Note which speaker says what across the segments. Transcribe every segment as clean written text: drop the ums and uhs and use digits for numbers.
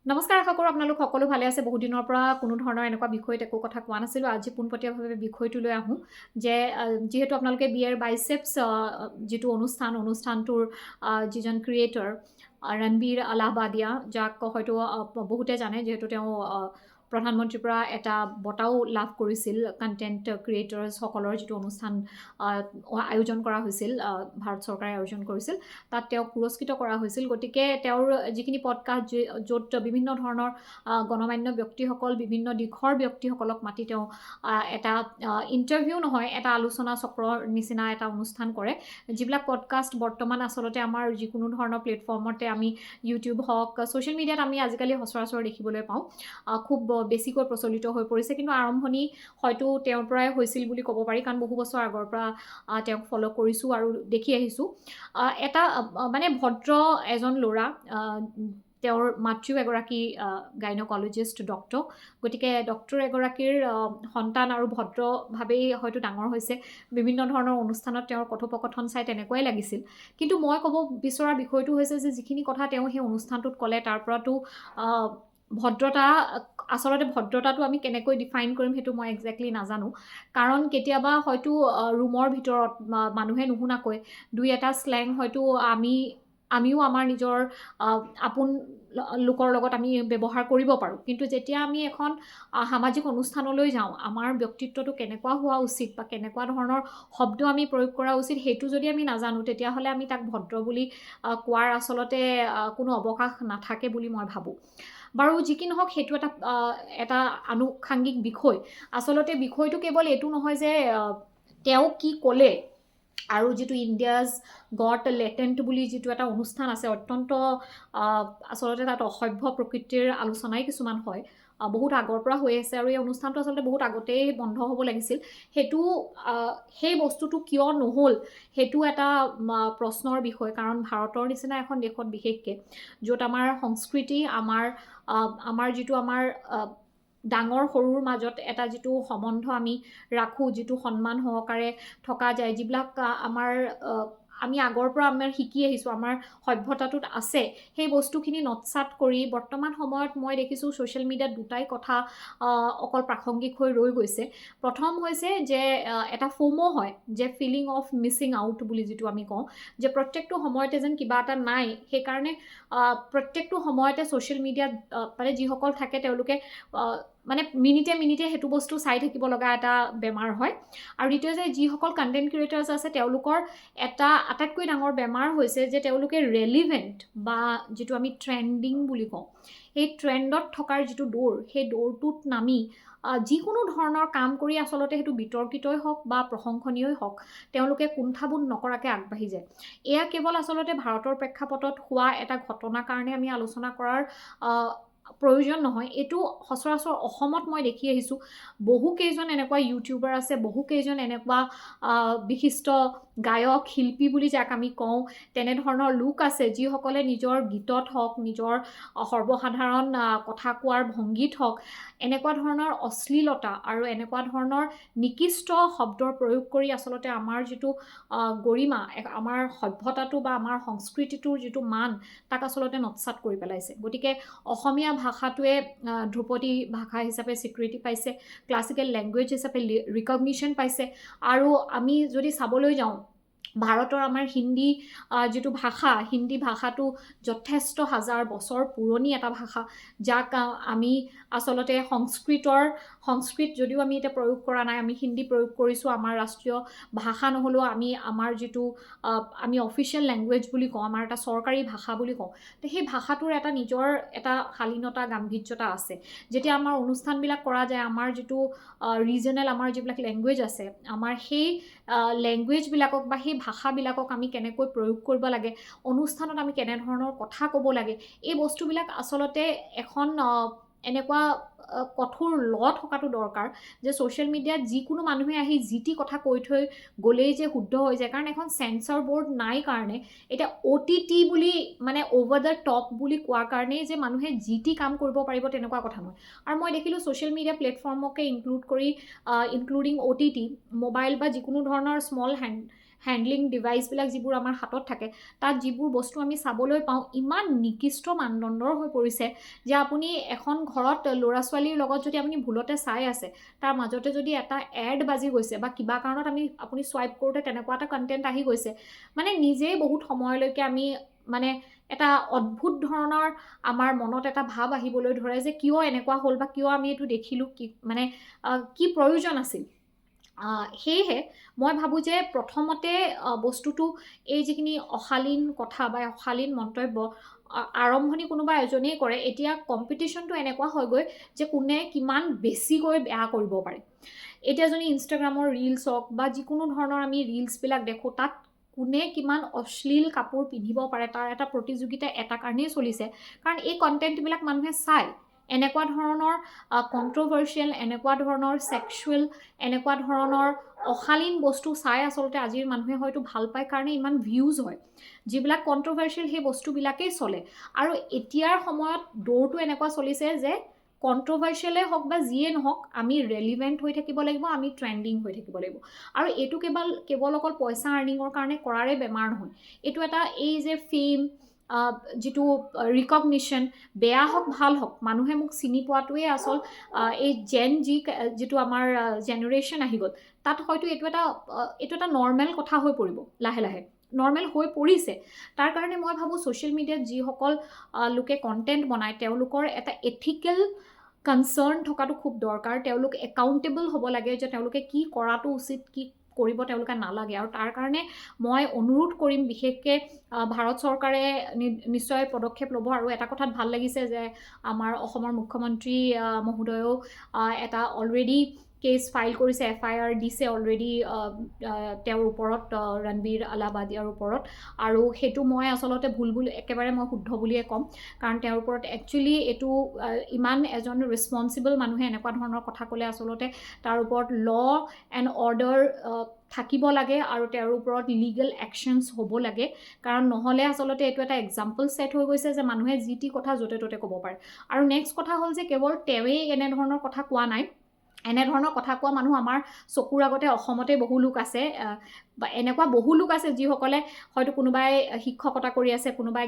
Speaker 1: নমস্কাৰ, আশা কৰোঁ আপোনালোক সকলো ভালে আছে। বহুত দিনৰ পৰা কোনো ধৰণৰ এনেকুৱা বিষয়ত একো কথা কোৱা নাছিলোঁ। আজি পোনপটীয়াভাৱে বিষয়টো লৈ আহোঁ যে যিহেতু আপোনালোকে বি এৰ বাইচেপছ যিটো অনুষ্ঠানটোৰ যিজন ক্ৰিয়েটৰ ৰণবীৰ আলাহাবাদিয়া, যাক হয়তো বহুতে জানে যিহেতু তেওঁ প্ৰধানমন্ত্ৰীৰ পৰা এটা বঁটাও লাভ কৰিছিল কণ্টেণ্ট ক্ৰিয়েটৰ্ছসকলৰ যিটো অনুষ্ঠান আয়োজন কৰা হৈছিল, ভাৰত চৰকাৰে আয়োজন কৰিছিল, তাত তেওঁক পুৰস্কৃত কৰা হৈছিল। গতিকে তেওঁৰ যিখিনি পডকাষ্ট য'ত বিভিন্ন ধৰণৰ গণমান্য ব্যক্তিসকল, বিভিন্ন দিশৰ ব্যক্তিসকলক মাতি তেওঁ এটা ইণ্টাৰভিউ নহয়, এটা আলোচনা চক্ৰৰ নিচিনা এটা অনুষ্ঠান কৰে, যিবিলাক পডকাষ্ট বৰ্তমান আচলতে আমাৰ যিকোনো ধৰণৰ প্লেটফৰ্মতে আমি ইউটিউব হওক, ছ'চিয়েল মিডিয়াত আমি আজিকালি সচৰাচৰ দেখিবলৈ পাওঁ, খুব বেছিকৈ প্ৰচলিত হৈ পৰিছে। কিন্তু আৰম্ভণি হয়তো তেওঁৰ পৰাই হৈছিল বুলি ক'ব পাৰি, কাৰণ বহু বছৰ আগৰ পৰা তেওঁক ফ'ল' কৰিছোঁ আৰু দেখি আহিছোঁ। এটা মানে ভদ্ৰ এজন ল'ৰা, তেওঁৰ মাতৃও এগৰাকী গাইনকলজিষ্ট ডক্তৰ, গতিকে ডক্তৰ এগৰাকীৰ সন্তান আৰু ভদ্ৰভাৱেই হয়তো ডাঙৰ হৈছে। বিভিন্ন ধৰণৰ অনুষ্ঠানত তেওঁৰ কথোপকথন চাই তেনেকুৱাই লাগিছিল। কিন্তু মই ক'ব বিচৰা বিষয়টো হৈছে যে যিখিনি কথা তেওঁ সেই অনুষ্ঠানটোত ক'লে, তাৰ পৰাতো ভদ্ৰতা, আচলতে ভদ্ৰতাটো আমি কেনেকৈ ডিফাইন কৰিম সেইটো মই একজেক্টলি নাজানো। কাৰণ কেতিয়াবা হয়তো ৰুমৰ ভিতৰত মানুহে নুশুনাকৈ দুই এটা শ্লেং হয়তো আমিও আমাৰ নিজৰ আপোন লোকৰ লগত আমি ব্যৱহাৰ কৰিব পাৰোঁ। কিন্তু যেতিয়া আমি এখন সামাজিক অনুষ্ঠানলৈ যাওঁ, আমাৰ ব্যক্তিত্বটো কেনেকুৱা হোৱা উচিত বা কেনেকুৱা ধৰণৰ শব্দ আমি প্ৰয়োগ কৰা উচিত, সেইটো যদি আমি নাজানো, তেতিয়াহ'লে আমি তাক ভদ্ৰ বুলি কোৱাৰ আচলতে কোনো অৱকাশ নাথাকে বুলি মই ভাবোঁ। বাৰু যি কি নহওক, সেইটো এটা আনুষাংগিক বিষয়। আচলতে বিষয়টো কেৱল এইটো নহয় যে তেওঁ কি ক'লে, আৰু যিটো ইণ্ডিয়াজ গট লেটেণ্ট বুলি যিটো এটা অনুষ্ঠান আছে, অত্যন্ত আচলতে তাত অসভ্য প্ৰকৃতিৰ আলোচনাই কিছুমান হয়, বহুত আগৰ পৰা হৈ আছে, আৰু এই অনুষ্ঠানটো আচলতে বহুত আগতেই বন্ধ হ'ব লাগিছিল। সেই বস্তুটো কিয় নহ'ল, সেইটো এটা প্ৰশ্নৰ বিষয়। কাৰণ ভাৰতৰ নিচিনা এখন দেশত বিশেষকৈ, য'ত আমাৰ সংস্কৃতি, আমাৰ যিটো ডাঙৰ সৰুৰ মাজত এটা যিটো সম্বন্ধ আমি ৰাখোঁ, যিটো সন্মান সহকাৰে থকা যায়, যিবিলাক আমি আগৰ পৰা শিকি আহিছোঁ, আমাৰ সভ্যতাটোত আছে, সেই বস্তুখিনি নৎসাত কৰি বৰ্তমান সময়ত মই দেখিছোঁ ছ'চিয়েল মিডিয়াত দুটাই কথা অকল প্ৰাসংগিক হৈ ৰৈ গৈছে। প্ৰথম হৈছে যে এটা ফোমো হয়, যে ফিলিং অফ মিছিং আউট বুলি যিটো আমি কওঁ, যে প্ৰত্যেকটো সময়তে যেন কিবা এটা নাই, সেইকাৰণে প্ৰত্যেকটো সময়তে ছ'চিয়েল মিডিয়াত মানে যিসকল থাকে তেওঁলোকে মানে মিনিটে মিনিটে সেইটো বস্তু চাই থাকিব লগা এটা বেমাৰ হয়। আৰু দ্বিতীয় যে যিসকল কণ্টেণ্ট ক্ৰিয়েটাৰ্ছ আছে, তেওঁলোকৰ এটা আটাইতকৈ ডাঙৰ বেমাৰ হৈছে যে তেওঁলোকে ৰেলিভেণ্ট বা যিটো আমি ট্ৰেণ্ডিং বুলি কওঁ, সেই ট্ৰেণ্ডত থকাৰ যিটো দৌৰ, সেই দৌৰটোত নামি যিকোনো ধৰণৰ কাম কৰি আচলতে সেইটো বিতৰ্কিতই হওক বা প্ৰশংসনীয়ই হওক, তেওঁলোকে কুণ্ঠাবোধ নকৰাকৈ আগবাঢ়ি যায়। এয়া কেৱল আচলতে ভাৰতৰ প্ৰেক্ষাপটত হোৱা এটা ঘটনাৰ কাৰণে আমি আলোচনা কৰাৰ প্ৰয়োজন নহয়। এইটো সচৰাচৰ অসমত মই দেখি আহিছোঁ। বহুকেইজন এনেকুৱা ইউটিউবাৰ আছে, বহুকেইজন এনেকুৱা বিশিষ্ট গায়ক, শিল্পী বুলি যাক আমি কওঁ, তেনেধৰণৰ লোক আছে যিসকলে নিজৰ গীতত হওক, নিজৰ সৰ্বসাধাৰণ কথা কোৱাৰ ভংগীত হওক, এনেকুৱা ধৰণৰ অশ্লীলতা আৰু এনেকুৱা ধৰণৰ নিকৃষ্ট শব্দৰ প্ৰয়োগ কৰি আচলতে আমাৰ যিটো গৰিমা, আমাৰ সভ্যতাটো বা আমাৰ সংস্কৃতিটোৰ যিটো মান, তাক আচলতে নৎসাত কৰি পেলাইছে। গতিকে অসমীয়া ভাষাটোৱে ধ্ৰুপদী ভাষা হিচাপে স্বীকৃতি পাইছে, ক্লাছিকেল লেংগুৱেজ হিচাপে ৰিকগনিশ্যন পাইছে। আৰু আমি যদি চাবলৈ যাওঁ, ভাৰতৰ আমাৰ যিটো ভাষা, হিন্দী ভাষাটো যথেষ্ট হাজাৰ বছৰ পুৰণি এটা ভাষা, যাক আমি আচলতে সংস্কৃত যদিও আমি এতিয়া প্ৰয়োগ কৰা নাই, আমি হিন্দী প্ৰয়োগ কৰিছোঁ। আমাৰ ৰাষ্ট্ৰীয় ভাষা নহ'লেও আমাৰ যিটো আমি অফিচিয়েল লেংগুৱেজ বুলি কওঁ, আমাৰ এটা চৰকাৰী ভাষা বুলি কওঁ, তো সেই ভাষাটোৰ এটা নিজৰ এটা শালীনতা, গাম্ভীৰ্যতা আছে। যেতিয়া আমাৰ অনুষ্ঠানবিলাক কৰা যায়, আমাৰ যিটো ৰিজনেল, আমাৰ যিবিলাক লেংগুৱেজ আছে, আমাৰ সেই লেংগুৱেজবিলাকক বা সেই ভাষাবিলাকক আমি কেনেকৈ প্ৰয়োগ কৰিব লাগে, অনুষ্ঠানত আমি কেনেধৰণৰ কথা ক'ব লাগে, এই বস্তুবিলাক আচলতে এখন এনেকুৱা কঠোৰ ল থকাটো দৰকাৰ যে ছ'চিয়েল মিডিয়াত যিকোনো মানুহে আহি যি টি কথা কৈ থৈ গ'লেই যে শুদ্ধ হৈ যায়। কাৰণ এখন চেঞ্চৰ বৰ্ড নাই কাৰণে, এতিয়া OTT বুলি মানে অভাৰ দ্য টপ বুলি কোৱাৰ কাৰণেই যে মানুহে যি টি কাম কৰিব পাৰিব তেনেকুৱা কথা নহয়। আৰু মই দেখিলোঁ ছ'চিয়েল মিডিয়া প্লেটফৰ্মকে ইনক্লুডিং OTT, মোবাইল বা যিকোনো ধৰণৰ স্মল হেণ্ডলিং ডিভাইচবিলাক যিবোৰ আমাৰ হাতত থাকে তাত যিবোৰ বস্তু আমি চাবলৈ পাওঁ ইমান নিকৃষ্ট মানদণ্ডৰ হৈ পৰিছে যে আপুনি এখন ঘৰত ল'ৰা ছোৱালীৰ লগত যদি আপুনি ভুলতে চাই আছে তাৰ মাজতে যদি এটা এড বাজি গৈছে বা কিবা কাৰণত আপুনি চুৱাইপ কৰোঁতে তেনেকুৱা এটা কণ্টেণ্ট আহি গৈছে মানে নিজেই বহুত সময়লৈকে আমি মানে এটা অদ্ভুত ধৰণৰ আমাৰ মনত এটা ভাৱ আহিবলৈ ধৰে যে কিয় এনেকুৱা হ'ল বা কিয় আমি এইটো দেখিলোঁ কি মানে কি প্ৰয়োজন আছিল সেয়েহে মই ভাবোঁ যে প্ৰথমতে বস্তুটো এই যিখিনি অশালীন কথা বা অশালীন মন্তব্য আৰম্ভণি কোনোবা এজনেই কৰে এতিয়া কম্পিটিশ্যনটো এনেকুৱা হয়গৈ যে কোনে কিমান বেছিকৈ বেয়া কৰিব পাৰে এতিয়া যদি ইনষ্টাগ্ৰামৰ ৰিলছ হওক বা যিকোনো ধৰণৰ আমি ৰিলছবিলাক দেখোঁ তাত কোনে কিমান অশ্লীল কাপোৰ পিন্ধিব পাৰে তাৰ এটা প্ৰতিযোগিতা এটা কাৰণেই চলিছে কাৰণ এই কণ্টেণ্টবিলাক মানুহে চায় এনেকুৱা ধৰণৰ কণ্ট্ৰভাৰ্চিয়েল এনেকুৱা ধৰণৰ ছেক্সুৱেল এনেকুৱা ধৰণৰ অশালীন বস্তু চাই আচলতে আজিৰ মানুহে হয়তো ভাল পায় কাৰণে ইমান ভিউজ হয় যিবিলাক কণ্ট্ৰভাৰ্চিয়েল সেই বস্তুবিলাকেই চলে আৰু এতিয়াৰ সময়ত দৌৰটো এনেকুৱা চলিছে যে কণ্ট্ৰভাৰ্চিয়েলে হওক বা যিয়ে নহওক আমি ৰেলিভেণ্ট হৈ থাকিব লাগিব আমি ট্ৰেণ্ডিং হৈ থাকিব লাগিব আৰু এইটো কেৱল অকল পইচা আৰ্নিঙৰ কাৰণে কৰাৰে বেমাৰ নহয় এইটো এটা এই যে ফেম যিটো ৰিকগনিশ্যন বেয়া হওক ভাল হওক মানুহে মোক চিনি পোৱাটোৱে আচল এই যিটো আমাৰ জেনেৰেশ্যন আহি গ'ল তাত হয়তো এইটো এটা নৰ্মেল কথা হৈ পৰিব লাহে লাহে নৰ্মেল হৈ পৰিছে তাৰ কাৰণে মই ভাবোঁ ছ'চিয়েল মিডিয়াত যিসকল লোকে কণ্টেণ্ট বনায় তেওঁলোকৰ এটা এথিকেল কনচাৰ্ণ থকাটো খুব দৰকাৰ তেওঁলোক একাউণ্টেবল হ'ব লাগে যে তেওঁলোকে কি কৰাটো উচিত কি কৰিব তেওঁলোকে নালাগে আৰু তাৰ কাৰণে মই অনুৰোধ কৰিম বিশেষকৈ ভাৰত চৰকাৰে নিশ্চয় পদক্ষেপ ল'ব আৰু এটা কথাত ভাল লাগিছে যে আমাৰ অসমৰ মুখ্যমন্ত্ৰী মহোদয়েও এটা অলৰেডি কেছ ফাইল কৰিছে FIR দিছে অলৰেডি তেওঁৰ ওপৰত ৰণবীৰ আলাবাদিয়াৰ ওপৰত আৰু সেইটো মই আচলতে ভুল বুলি একেবাৰে মই শুদ্ধ বুলিয়ে ক'ম কাৰণ তেওঁৰ ওপৰত একচুৱেলি এইটো ইমান এজন ৰেছপনচিবল মানুহে এনেকুৱা ধৰণৰ কথা ক'লে আচলতে তাৰ ওপৰত ল এণ্ড অৰ্ডাৰ থাকিব লাগে আৰু তেওঁৰ ওপৰত লিগেল একশ্যনছ হ'ব লাগে কাৰণ নহ'লে আচলতে এইটো এটা এক্সাম্পল ছেট হৈ গৈছে যে মানুহে যি টি কথা য'তে ত'তে ক'ব পাৰে আৰু নেক্সট কথা হ'ল যে কেৱল তেওঁৱেই এনেধৰণৰ কথা কোৱা নাই এনেধৰণৰ কথা কোৱা মানুহ আমাৰ চকুৰ আগতে অসমতে বহু লোক আছে বা এনেকুৱা বহু লোক আছে যিসকলে হয়তো কোনোবাই শিক্ষকতা কৰি আছে কোনোবাই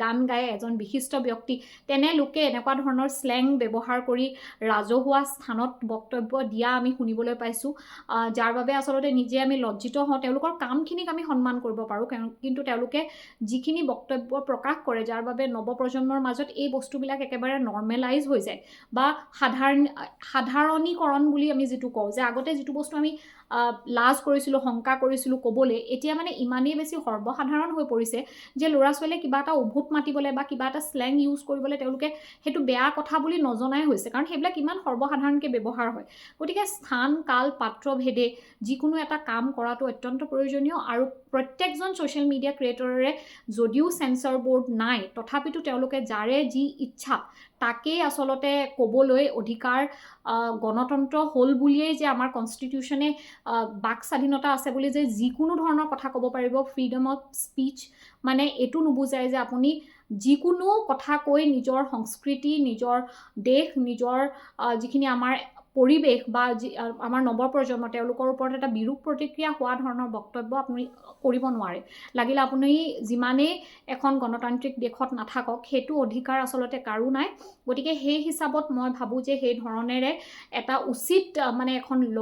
Speaker 1: গান গায় এজন বিশিষ্ট ব্যক্তি তেনে লোকে এনেকুৱা ধৰণৰ স্লেং ব্যৱহাৰ কৰি ৰাজহুৱা স্থানত বক্তব্য দিয়া আমি শুনিবলৈ পাইছোঁ যাৰ বাবে আচলতে নিজে আমি লজ্জিত হওঁ তেওঁলোকৰ কামখিনিক আমি সন্মান কৰিব পাৰোঁ কিন্তু তেওঁলোকে যিখিনি বক্তব্য প্ৰকাশ কৰে যাৰ বাবে নৱপ্ৰজন্মৰ মাজত এই বস্তুবিলাক একেবাৰে নৰ্মেলাইজ হৈ যায় বা সাধাৰণীকৰণ বুলি আমি যিটো কওঁ যে আগতে যিটো বস্তু আমি লাজ কৰিছিলোঁ শংকা কৰিছিলোঁ ক'বলৈ এতিয়া মানে ইমানেই বেছি সৰ্বসাধাৰণ হৈ পৰিছে যে ল'ৰা ছোৱালীয়ে কিবা এটা উভুত মাতিবলৈ বা কিবা এটা স্লেং ইউজ কৰিবলৈ তেওঁলোকে সেইটো বেয়া কথা বুলি নজনাই হৈছে কাৰণ সেইবিলাক ইমান সৰ্বসাধাৰণকৈ ব্যৱহাৰ হয় গতিকে স্থান কাল পাত্ৰ ভেদে যিকোনো এটা কাম কৰাটো অত্যন্ত প্ৰয়োজনীয় আৰু প্ৰত্যেকজন ছ'চিয়েল মিডিয়া ক্ৰিয়েটৰৰে যদিও চেঞ্চৰ ব'ৰ্ড নাই তথাপিতো তেওঁলোকে যাৰে যি ইচ্ছা তাকেই আচলতে ক'বলৈ অধিকাৰ গণতন্ত্ৰ হ'ল বুলিয়েই যে আমাৰ কনষ্টিটিউশ্যনে বাক স্বাধীনতা আছে বুলি যে যিকোনো ধৰণৰ কথা ক'ব পাৰিব ফ্ৰীডম অফ স্পীচ মানে এইটো নুবুজায় যে আপুনি যিকোনো কথা কৈ নিজৰ সংস্কৃতি নিজৰ দেশ নিজৰ যিখিনি আমাৰ পৰিৱেশ বা আমাৰ নৱপ্ৰজন্ম তেওঁলোকৰ ওপৰত এটা বিৰূপ প্ৰতিক্ৰিয়া হোৱা ধৰণৰ বক্তব্য আপুনি কৰিব নোৱাৰে লাগিলে আপুনি যিমানেই এখন গণতান্ত্ৰিক দেশত নাথাকক সেইটো অধিকাৰ আচলতে কাৰো নাই গতিকে সেই হিচাপত মই ভাবোঁ যে সেই ধৰণেৰে এটা উচিত মানে এখন ল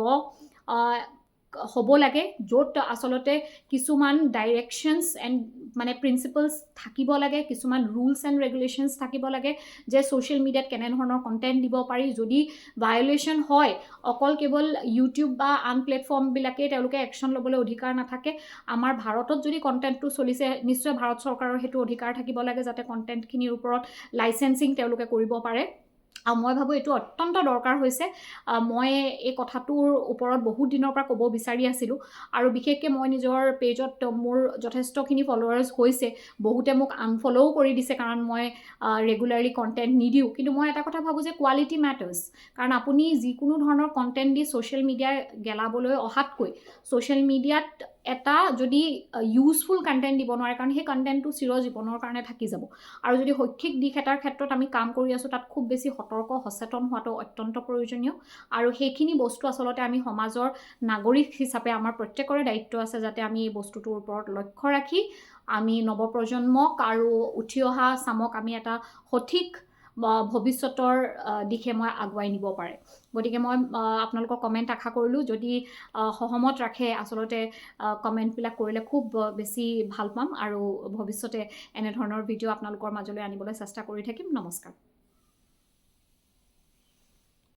Speaker 1: হ'ব লাগে য'ত আচলতে কিছুমান ডাইৰেকশ্যনছ এণ্ড মানে প্ৰিন্সিপলছ থাকিব লাগে কিছুমান ৰুলছ এণ্ড ৰেগুলেশ্যনছ থাকিব লাগে যে ছ'চিয়েল মিডিয়াত কেনেধৰণৰ কণ্টেণ্ট দিব পাৰি যদি ভায়লেশ্যন হয় অকল কেৱল ইউটিউব বা আন প্লেটফৰ্মবিলাকেই তেওঁলোকে একশ্যন ল'বলৈ অধিকাৰ নাথাকে আমাৰ ভাৰতত যদি কণ্টেণ্টটো চলিছে নিশ্চয় ভাৰত চৰকাৰৰ সেইটো অধিকাৰ থাকিব লাগে যাতে কণ্টেণ্টখিনিৰ ওপৰত লাইচেঞ্চিং তেওঁলোকে কৰিব পাৰে আৰু মই ভাবোঁ এইটো অত্যন্ত দৰকাৰ হৈছে মই এই কথাটোৰ ওপৰত বহুত দিনৰ পৰা ক'ব বিচাৰি আছিলোঁ আৰু বিশেষকৈ মই নিজৰ পেজত মোৰ যথেষ্টখিনি ফলোৱাৰ্ছ হৈছে বহুতে মোক আনফল'ও কৰি দিছে কাৰণ মই ৰেগুলাৰলি কণ্টেণ্ট নিদিওঁ কিন্তু মই এটা কথা ভাবোঁ যে কোৱালিটি মেটাৰ্ছ কাৰণ আপুনি যিকোনো ধৰণৰ কণ্টেণ্ট দি ছ'চিয়েল মিডিয়া গেলাবলৈ অহাতকৈ ছ'চিয়েল মিডিয়াত এটা যদি ইউজফুল কণ্টেণ্ট দিব নোৱাৰে কাৰণ সেই কণ্টেণ্টটো চিৰজীৱনৰ কাৰণে থাকি যাব আৰু যদি শৈক্ষিক দিশ এটাৰ ক্ষেত্ৰত আমি কাম কৰি আছোঁ তাত খুব বেছি সতৰ্ক সচেতন হোৱাটো অত্যন্ত প্ৰয়োজনীয় আৰু সেইখিনি বস্তু আচলতে আমি সমাজৰ নাগৰিক হিচাপে আমাৰ প্ৰত্যেকৰে দায়িত্ব আছে যাতে আমি এই বস্তুটোৰ ওপৰত লক্ষ্য ৰাখি আমি নৱপ্ৰজন্মক আৰু উঠি অহা চামক আমি এটা সঠিক ভৱিষ্যতৰ দিশে মই আগুৱাই নিব পাৰে গতিকে মই আপোনালোকৰ কমেণ্ট আশা কৰিলোঁ যদি সহমত ৰাখে আচলতে কমেণ্টবিলাক কৰিলে খুব বেছি ভাল পাম আৰু ভৱিষ্যতে এনেধৰণৰ ভিডিঅ' আপোনালোকৰ মাজলৈ আনিবলৈ চেষ্টা কৰি থাকিম নমস্কাৰ